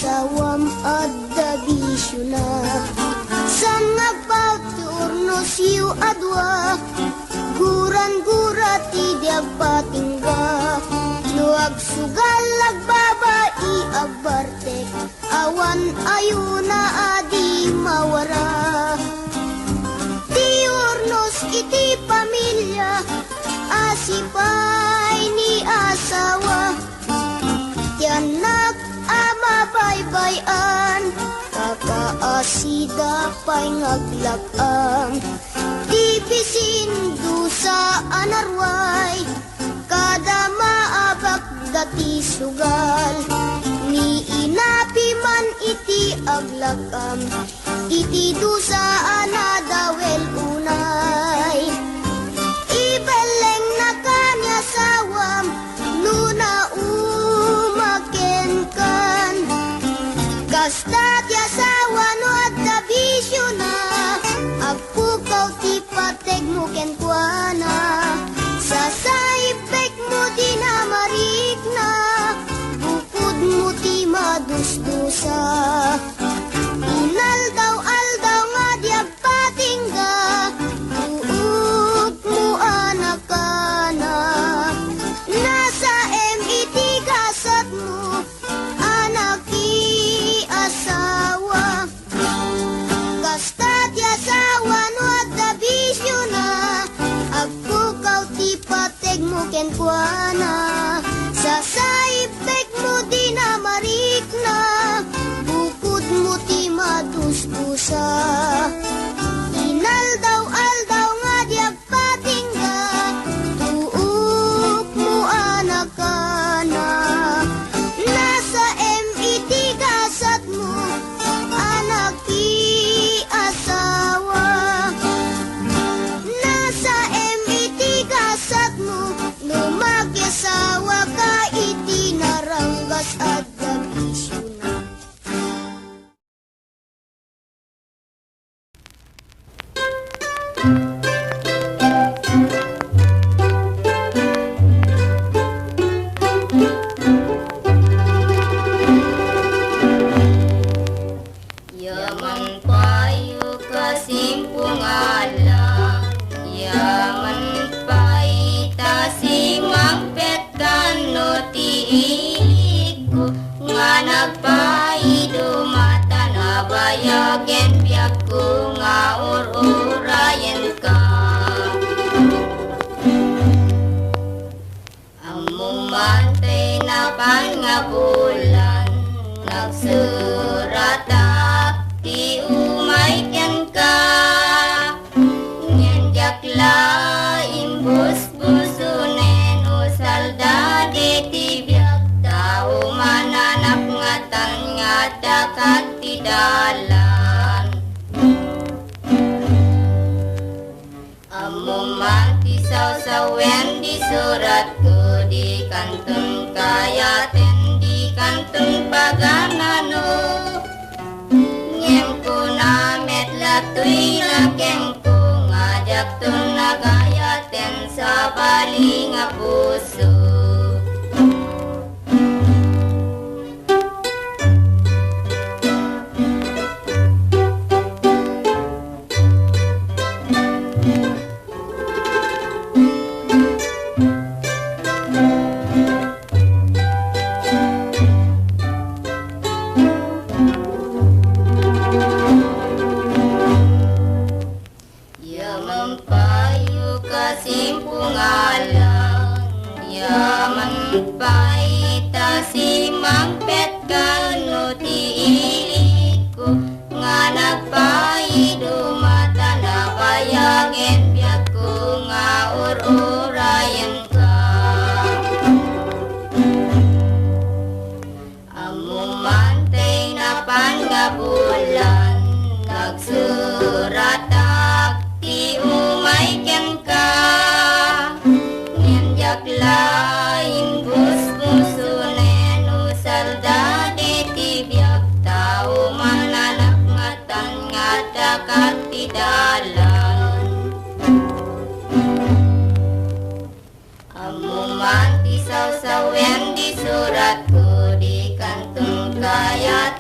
asawam adda bisyo na. San ngagpaut ti urnos yu adwa, guran-gura ti diag patingga. Luag sugal agbabai agbartek, awan ayuna adi mawara. Ti urnos iti pamilya, asipay ni asawa. Ti anak ama baybayan, kakaasida pay ngaglakang. Ti bisindu sa anarway, kada maabak dati sugal. Ni inapi man iti aglakam, iti dusa anadawel unay. Ibeleng na kanya sawam, nuna umaken kan. Kasta ti asawa no adda bisyo na, agpukaw ti pateg mo ken kuana. Sa saibek mo di na marik na, bukod mo ti madusdusa. Inaldaw-aldaw nga di agpatingga, tuot mo anak kana. Nasa MIT kasat mo, anak i asawa. Kasta ti asawa no adda bisyo na, agpukaw ti pateg mo ken kuana. Sa saibek mo di na marik na, bukod mo ti madusdusa. Inaldaw-aldaw nga di agpatingga, tuok mo anak kana. Nasa MIT kasat mo, anak i asawa. Nasa MIT kasat mo, lumakisawa ka iti naranggas at gabisyo na. Yaman payo kasimpung alam, yaman paita simang petkan no tiilik ko, nga nagpaido mata na bayagen biyak ko nga ururayan ka. Ang mumantay na pangabulan, nagsuratak ti umayken ka. Nyanjakla imbus-busunen usalda di tibyak, tao mananak ngatan nga dakat ti dalan. Amuman ti saw-sawen di surat ko, di kantun kayaten, di kantun paganano. Ngem ko na metla tuy lakeng ko, ngajak tun nagayaten sa bali nga puso. Yaman payo kasimpung alam, yaman paita simang petkan no tiilik ko, nga nagpaido mata na bayagen biyak ko nga ururayan ka. Amumantay na pangabulan, nagsuratak ti umayken ka. Nyanjaklain bus-busunen usalda di tibyak, tao mananak ngatan nga dakat ti dalan. Amuman ti saw-sawen di surat ko, di kantong kayat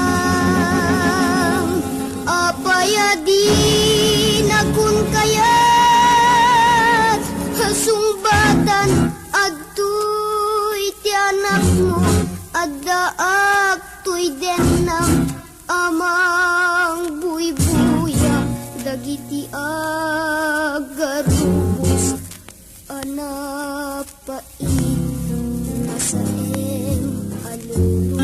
Nanang, apaya di nakun kayat sumbatan adtoy ti anak mo addaak toy denang amang buy-buya dagiti agarubos anapait nasaeng aluluwang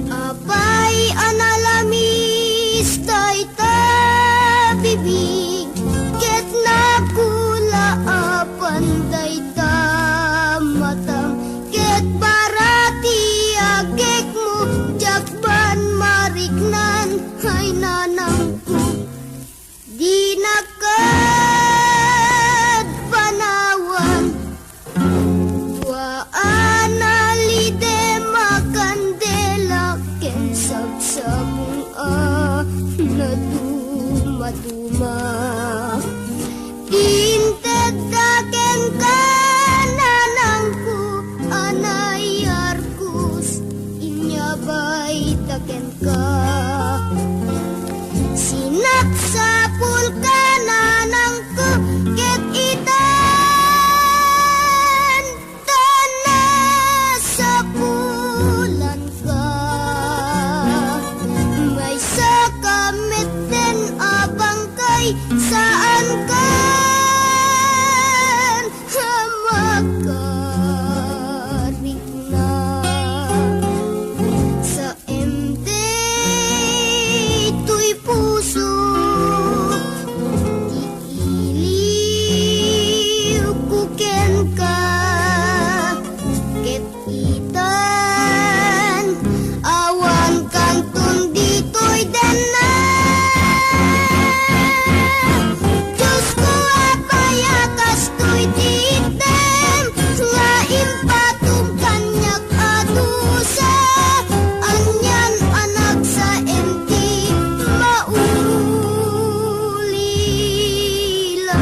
apay analamis dayta bibig ket nakula apan dayta matang ket barati agek mo jakban mariknan hay nanangku di nakad panawan waan alide makandela ken sagsabong naduma-duma inted daken kananangku anay arkus inyabay daken ka sinaksapul kananangku ket itan tanasapulan ka may sakamit den abang kay saan kan hamakarik na sa emte tuy puso iiliw kuken ka ket itan awan kantun ditoy den na Diyos ko apaya kastoy titem nga impatum kanyak adusa anyan anak sa enti maulila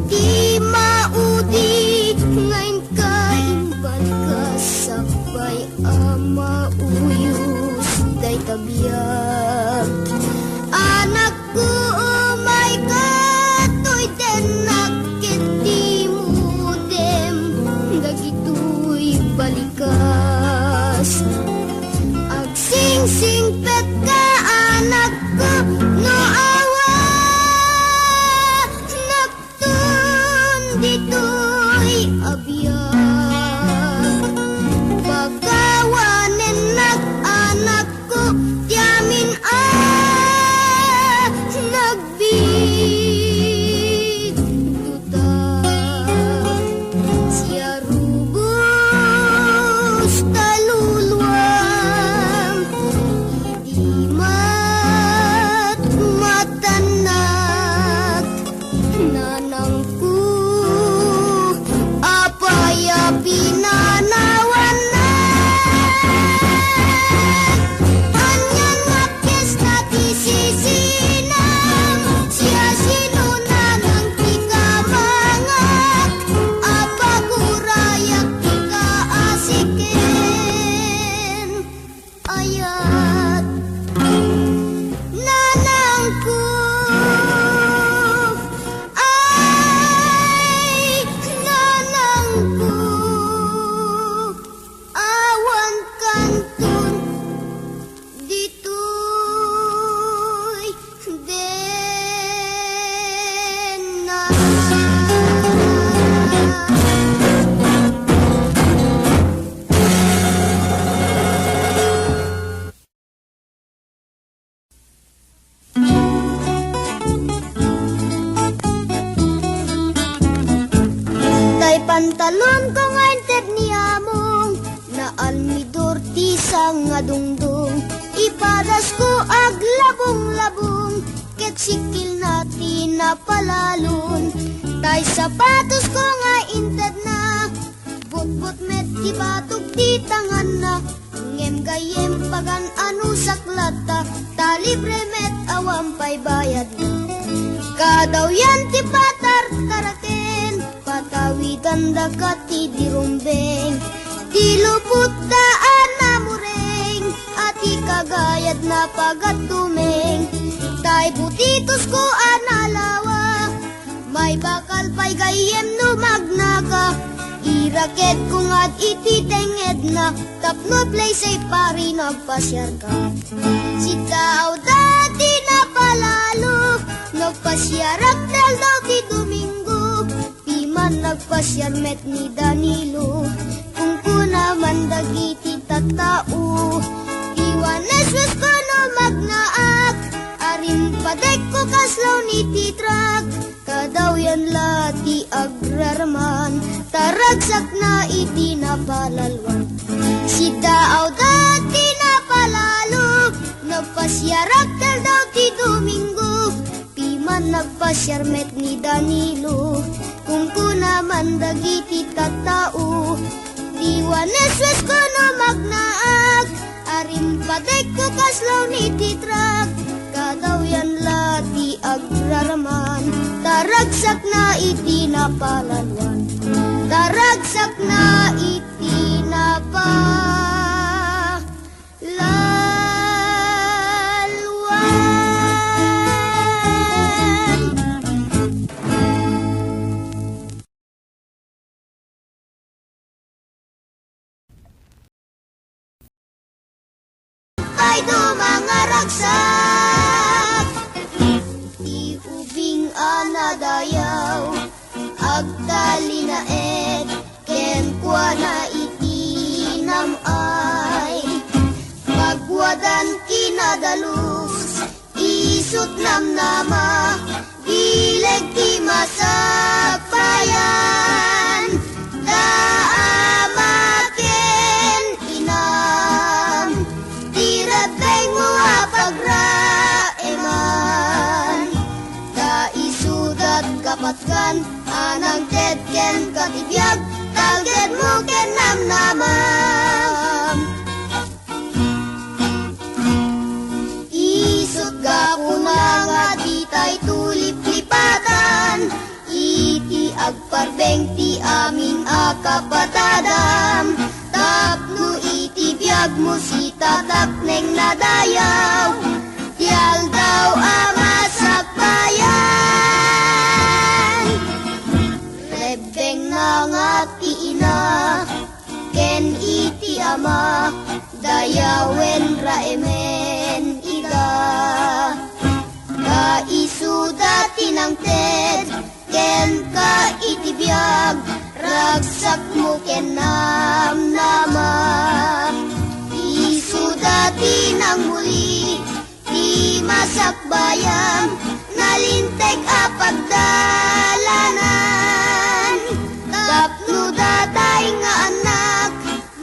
di maudi ngayon ka imbal ka sakbay ama uyus day tabiyag anak ko umay katoy den nakit di mudem dagitoy balikas agsingsingpet ka anak ko no awa naktun ditoy abiyag pagkawanen anak ko tiamin nagbig duta siya rubos taluluwang idi matanak nanangku apaya pinanawan na anyan ngapkes na tisisinam siya sinunanang tikamangak apagurayak tikaasiken ayat nanangku ay nanangku awan kantun ditoy dena tay pantalon ko nga inted ni among na almidor ti sang nga dungdung ipar Adas ko aglabong-labong, ket sikil natin na palalon. Tay sapatos ko nga inted na, but met ti batog ti tangan na. Ngem gayem pagan anu saklata, talibre met awam pay bayad na. Kadaw yan ti patar-taraken, patawidan dagat ti dirumbeng. Ti luput daan na mureng, ati kagayad na pagatumeng. Tay butitos ko analawa, may bakal pay gayem no magnaka. Iraket ko nga't ititenged na, tapno play say pari nagpasyar ka. Si tao dati na palalo, nagpasyarak dal daw ti Domingo. Piman nagpasyar met ni Danilo, kung kunaman dagiti tatao. Iwanes wes ko no magnaak, arim padek ko kaslaw ni titrak. Kadaw yan lati agrarman, taragsak na iti napalalwan. Si daaw dati napalalo, nagpasyarak dal daw ti Domingo. Piman nagpasyar met ni Danilo, kung kunaman dagiti tattao. Iwanes wes ko no magnaak, arim padek ko kaslaw ni titrak. Kadaw yan lati agrarman, taragsak na iti napalalwan. Taragsak na iti napalalwan. Ay dumangaragsak, di ubing anadayaw, agtali na et, ken kwa na itinam ay. Pagwadan kinadalus, isut namnama, bileg ti masakbayan. Daamaken inam, tirabeng mo apagraeman. Kaisudat kapatkan, anang tedken katibiyag, talged mo ken namnamam. Isut gapuna nga ditay tulip-lipatan, iti agparbeng ti aming akapatadam. Tapno iti biyag mo si tatakneng nadayaw, tiyal daw amasakbayan. Rebeng na nga ti ina, ken iti ama, dayawen raemen ida. Kaisuda tinangted, ken ka itibiyag, ragsak mo ken namnama. Isuda tinang muli, di masakbayang, nalinteg apagdalanan. Tapno datay nga anak,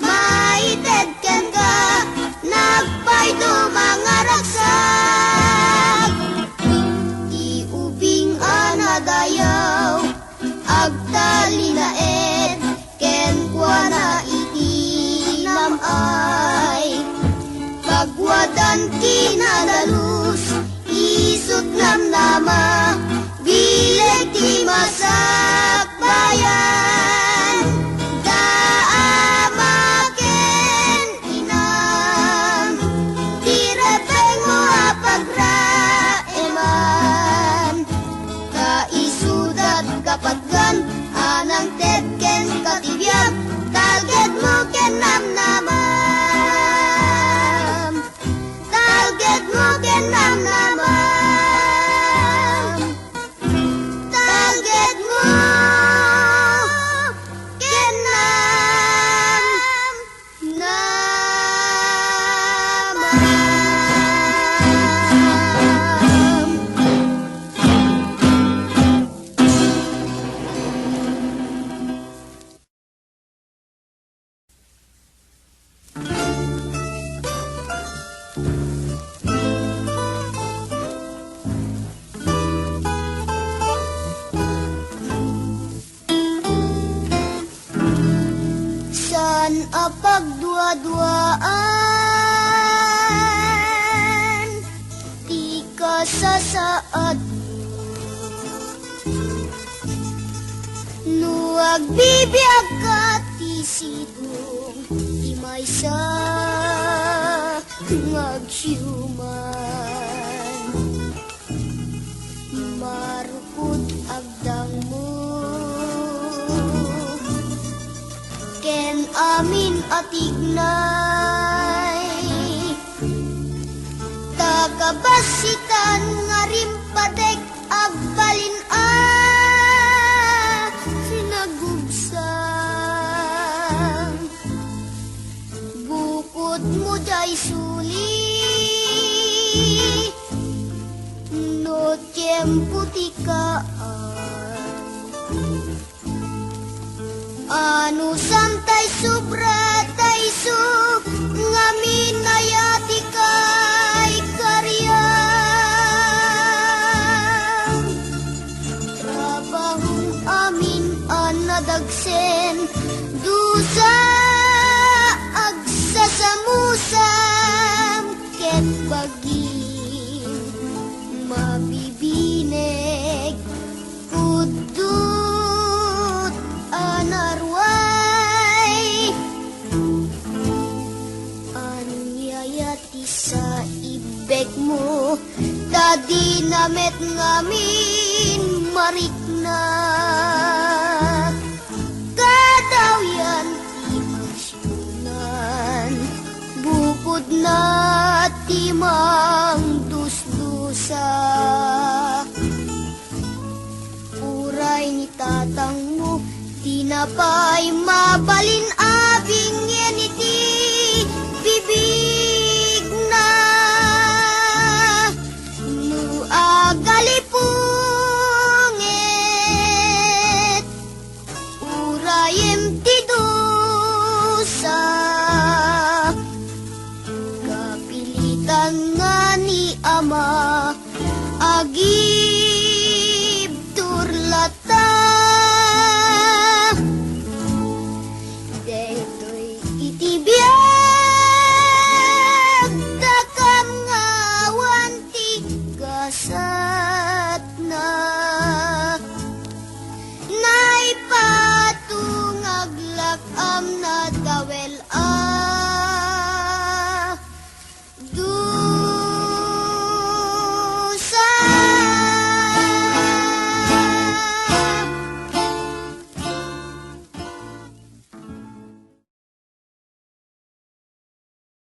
maited ken ka, nagpay dumangaragsak. Iubing anadayaw, agtali na et, ken kwa na itinam ay. Pagwadan kinadalus, isut namnama, bileg ti masakbayan. Daamaken inam, tirabeng mo apagraeman. Kaisudat kapatgan, anang tedken katibiyag, talged mo ken namnamam. Talged mo ken namnamam. Talged mo pagdua-duaan, di ka sasaad. Nuag bibiyag ka tisidong, di may sa ngagsyuman. Marupod agdang mo, ken amin atignay. Tagabasitan nga rimpadek agbalin sinagubsang. Bukod mo jay suli, no tiempo tikaan. Anu santay sobra tayo su, ngamin ayati kay karyang. Trabahong amin anadagsen, dusa agsasamusam, ket baging mabibineg, udut anarway. Anyayati sa ibek mo, tadi namet ngamin marikna. Kadawyan ti pasyonan, bukod na timang dusdusa. Uray ni tatang mo, tinapay mabalin abing yen